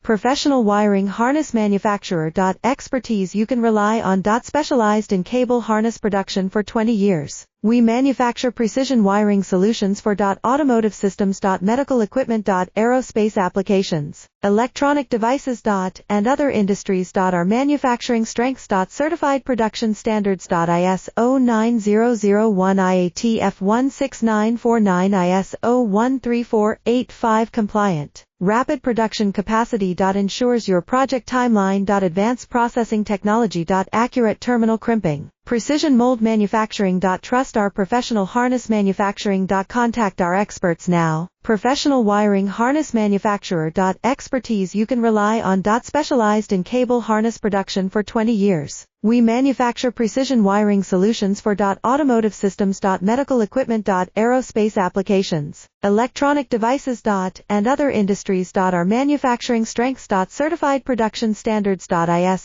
Professional wiring harness manufacturer. Expertise you can rely on. Specialized in cable harness production for 20 years. We manufacture precision wiring solutions for automotive systems, medical equipment, aerospace applications, electronic devices, and other industries. Our manufacturing strengths. Certified production standards. ISO 9001 IATF 16949 ISO 13485 compliant. Rapid production capacity. Ensures your project timeline. Advanced processing technology. Accurate terminal crimping. Precision mold manufacturing. Trust our professional harness manufacturing. Contact our experts now. Professional wiring harness manufacturer. Expertise you can rely on. Specialized in cable harness production for 20 years. We manufacture precision wiring solutions for automotive systems, medical equipment, aerospace applications, electronic devices, and other industries. Our manufacturing strengths. Certified production standards. ISO